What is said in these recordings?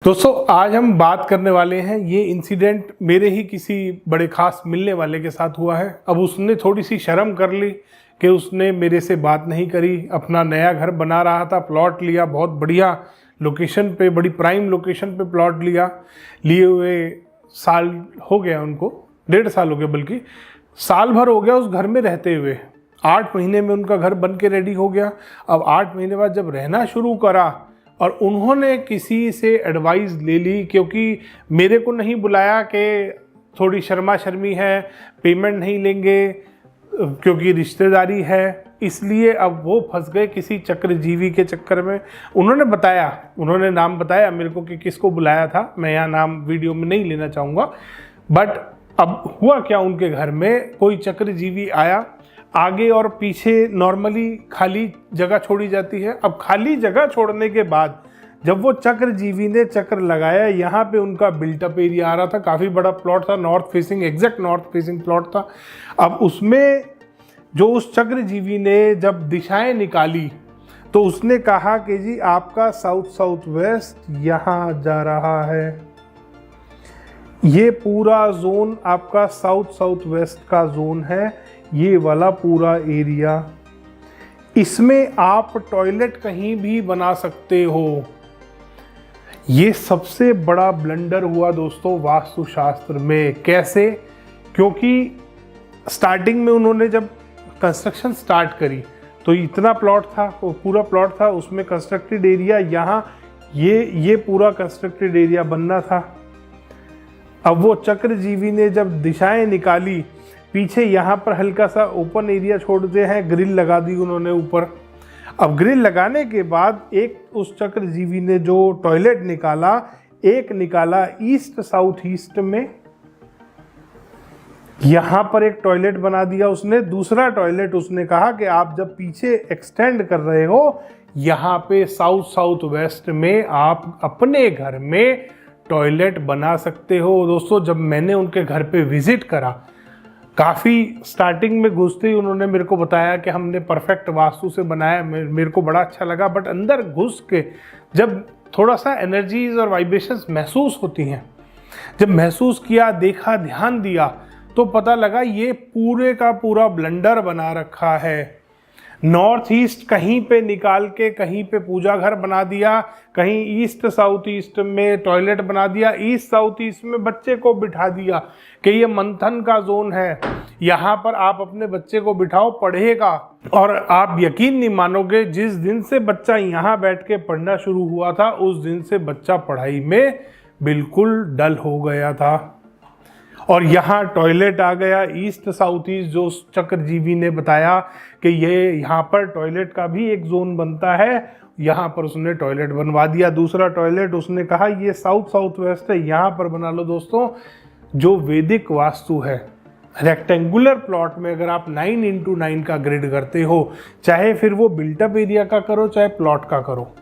दोस्तों आज हम बात करने वाले हैं, ये इंसिडेंट मेरे ही किसी बड़े खास मिलने वाले के साथ हुआ है। अब उसने थोड़ी सी शर्म कर ली कि उसने मेरे से बात नहीं करी। अपना नया घर बना रहा था, प्लॉट लिया, बहुत बढ़िया लोकेशन पे, बड़ी प्राइम लोकेशन पे प्लॉट लिया। लिए हुए साल हो गया उनको, 1.5 साल हो गया, बल्कि साल भर हो गया उस घर में रहते हुए। 8 महीने में उनका घर बन के रेडी हो गया। अब 8 महीने बाद जब रहना शुरू करा और उन्होंने किसी से एडवाइस ले ली, क्योंकि मेरे को नहीं बुलाया कि थोड़ी शर्मा शर्मी है, पेमेंट नहीं लेंगे क्योंकि रिश्तेदारी है, इसलिए अब वो फंस गए किसी चक्रजीवी के चक्कर में। उन्होंने नाम बताया मेरे को कि किसको बुलाया था। मैं यहाँ नाम वीडियो में नहीं लेना चाहूँगा, बट अब हुआ क्या, उनके घर में कोई चक्रजीवी आया। आगे और पीछे नॉर्मली खाली जगह छोड़ी जाती है। अब खाली जगह छोड़ने के बाद जब वो चक्रजीवी ने चक्र लगाया, यहाँ पे उनका बिल्टअप एरिया आ रहा था। काफ़ी बड़ा प्लॉट था, north facing, exact north facing plot था। अब उसमें जो उस चक्रजीवी ने जब दिशाएं निकाली तो उसने कहा कि जी आपका साउथ साउथ वेस्ट यहाँ जा रहा है, ये पूरा जोन आपका साउथ साउथ वेस्ट का जोन है, ये वाला पूरा एरिया, इसमें आप टॉयलेट कहीं भी बना सकते हो। ये सबसे बड़ा ब्लंडर हुआ दोस्तों वास्तुशास्त्र में। कैसे? क्योंकि स्टार्टिंग में उन्होंने जब कंस्ट्रक्शन स्टार्ट करी तो इतना प्लॉट था, वो पूरा प्लॉट था, उसमें कंस्ट्रक्टेड एरिया, यहाँ ये पूरा कंस्ट्रक्टेड एरिया बनना था। अब वो चक्रजीवी ने जब दिशाएं निकाली, पीछे यहाँ पर हल्का सा ओपन एरिया छोड़ते हैं, ग्रिल लगा दी उन्होंने ऊपर। अब ग्रिल लगाने के बाद एक उस चक्रजीवी ने जो टॉयलेट निकाला, एक निकाला ईस्ट साउथ ईस्ट में, यहाँ पर एक टॉयलेट बना दिया उसने। दूसरा टॉयलेट उसने कहा कि आप जब पीछे एक्सटेंड कर रहे हो, यहाँ पे साउथ साउथ वेस्ट में आप अपने घर में टॉयलेट बना सकते हो। दोस्तों जब मैंने उनके घर पे विजिट करा, काफ़ी स्टार्टिंग में घुसते ही उन्होंने मेरे को बताया कि हमने परफेक्ट वास्तु से बनाया। मेरे को बड़ा अच्छा लगा, बट अंदर घुस के जब थोड़ा सा एनर्जीज और वाइब्रेशंस महसूस होती हैं, जब महसूस किया, देखा, ध्यान दिया, तो पता लगा ये पूरे का पूरा ब्लंडर बना रखा है। नॉर्थ ईस्ट कहीं पे निकाल के कहीं पे पूजा घर बना दिया, कहीं ईस्ट साउथ ईस्ट में टॉयलेट बना दिया, ईस्ट साउथ ईस्ट में बच्चे को बिठा दिया कि ये मंथन का जोन है, यहाँ पर आप अपने बच्चे को बिठाओ, पढ़ेगा। और आप यकीन नहीं मानोगे, जिस दिन से बच्चा यहाँ बैठ के पढ़ना शुरू हुआ था, उस दिन से बच्चा पढ़ाई में बिल्कुल डल हो गया था। और यहाँ टॉयलेट आ गया ईस्ट साउथ ईस्ट, जो चक्रजीवी ने बताया कि ये यहाँ पर टॉयलेट का भी एक जोन बनता है, यहाँ पर उसने टॉयलेट बनवा दिया। दूसरा टॉयलेट उसने कहा ये साउथ साउथ वेस्ट है, यहाँ पर बना लो। दोस्तों जो वैदिक वास्तु है, रेक्टेंगुलर प्लॉट में अगर आप 9x9 का ग्रिड करते हो, चाहे फिर वो बिल्टअप एरिया का करो चाहे प्लॉट का करो,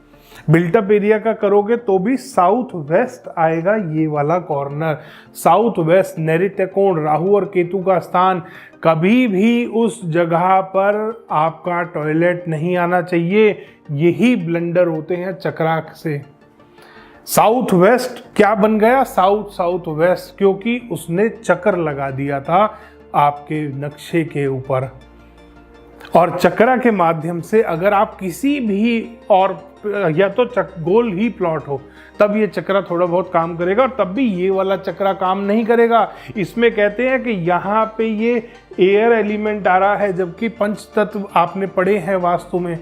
बिल्टअप एरिया का करोगे तो भी साउथ वेस्ट आएगा ये वाला कॉर्नर। साउथ वेस्ट नैऋत्य राहु और केतु का स्थान, कभी भी उस जगह पर आपका टॉयलेट नहीं आना चाहिए। यही ब्लंडर होते हैं चक्राक से। साउथ वेस्ट क्या बन गया? साउथ साउथ वेस्ट, क्योंकि उसने चक्र लगा दिया था आपके नक्शे के ऊपर। और चक्रा के माध्यम से अगर आप किसी भी, और या तो गोल ही प्लॉट हो, तब ये चक्रा थोड़ा बहुत काम करेगा, और तब भी ये वाला चक्रा काम नहीं करेगा। इसमें कहते हैं कि यहाँ पे ये एयर एलिमेंट आ रहा है, जबकि पंच तत्व आपने पढ़े हैं वास्तु में।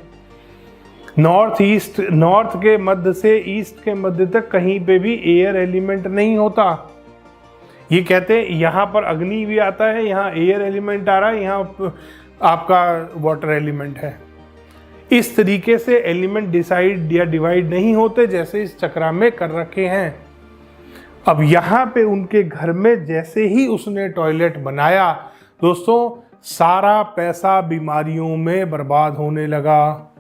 नॉर्थ ईस्ट, नॉर्थ के मध्य से ईस्ट के मध्य तक कहीं पे भी एयर एलिमेंट नहीं होता। ये कहते हैं यहाँ पर अग्नि भी आता है, यहाँ एयर एलिमेंट आ रहा है, यहाँ आपका वाटर एलिमेंट है। इस तरीके से एलिमेंट डिसाइड या डिवाइड नहीं होते जैसे इस चक्रा में कर रखे हैं। अब यहाँ पे उनके घर में जैसे ही उसने टॉयलेट बनाया, दोस्तों सारा पैसा बीमारियों में बर्बाद होने लगा।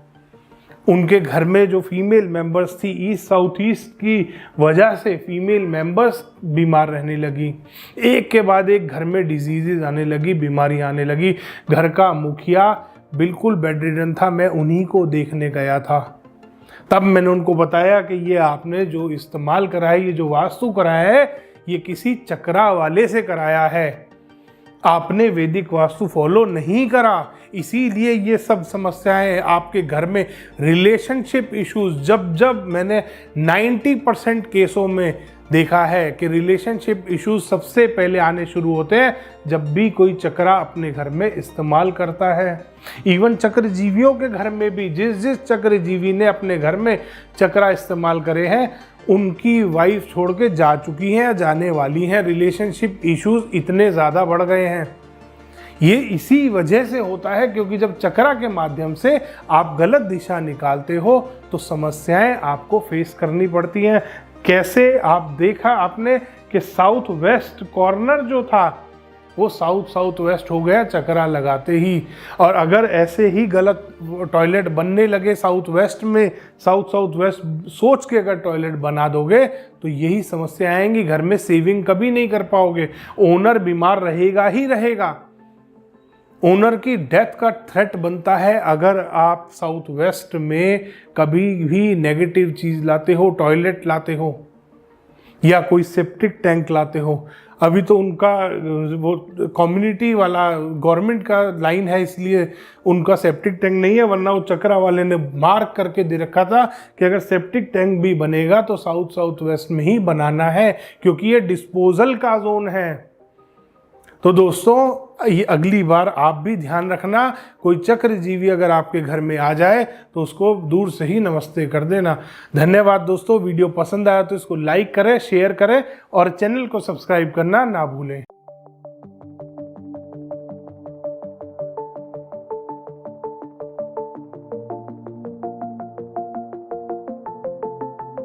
उनके घर में जो फीमेल मेंबर्स थी, ईस्ट साउथ ईस्ट की वजह से फीमेल मेंबर्स बीमार रहने लगी। एक के बाद एक घर में डिजीजेज आने लगी, बीमारियां आने लगी। घर का मुखिया बिल्कुल बेड रिडन था, मैं उन्हीं को देखने गया था। तब मैंने उनको बताया कि ये आपने जो इस्तेमाल करा है, ये जो वास्तु कराया है, ये किसी चक्रा वाले से कराया है, आपने वैदिक वास्तु फॉलो नहीं करा, इसीलिए ये सब समस्याएं आपके घर में। रिलेशनशिप इश्यूज, जब मैंने 90% केसों में देखा है कि रिलेशनशिप इश्यूज सबसे पहले आने शुरू होते हैं जब भी कोई चक्रा अपने घर में इस्तेमाल करता है। इवन चक्रजीवियों के घर में भी जिस चक्रजीवी ने अपने घर में चक्रा इस्तेमाल करे हैं, उनकी वाइफ छोड़ के जा चुकी हैं या जाने वाली हैं। रिलेशनशिप इश्यूज इतने ज़्यादा बढ़ गए हैं। ये इसी वजह से होता है क्योंकि जब चक्रा के माध्यम से आप गलत दिशा निकालते हो तो समस्याएं आपको फेस करनी पड़ती हैं। कैसे, आप देखा आपने कि साउथ वेस्ट कॉर्नर जो था वो साउथ वेस्ट हो गया चक्रा लगाते ही। और अगर ऐसे ही गलत टॉयलेट बनने लगे साउथ वेस्ट में, साउथ वेस्ट सोच के अगर टॉयलेट बना दोगे तो यही समस्या आएंगी। घर में सेविंग कभी नहीं कर पाओगे, ओनर बीमार रहेगा ही रहेगा। ओनर की डेथ का थ्रेट बनता है अगर आप साउथ वेस्ट में कभी भी नेगेटिव चीज़ लाते हो, टॉयलेट लाते हो या कोई सेप्टिक टैंक लाते हो। अभी तो उनका वो कम्युनिटी वाला गवर्नमेंट का लाइन है, इसलिए उनका सेप्टिक टैंक नहीं है, वरना वो चक्रा वाले ने मार्क करके दे रखा था कि अगर सेप्टिक टैंक भी बनेगा तो साउथ वेस्ट में ही बनाना है क्योंकि ये डिस्पोजल का जोन है। तो दोस्तों, ये अगली बार आप भी ध्यान रखना, कोई चक्रजीवी अगर आपके घर में आ जाए तो उसको दूर से ही नमस्ते कर देना। धन्यवाद दोस्तों, वीडियो पसंद आया तो इसको लाइक करें, शेयर करें और चैनल को सब्सक्राइब करना ना भूलें।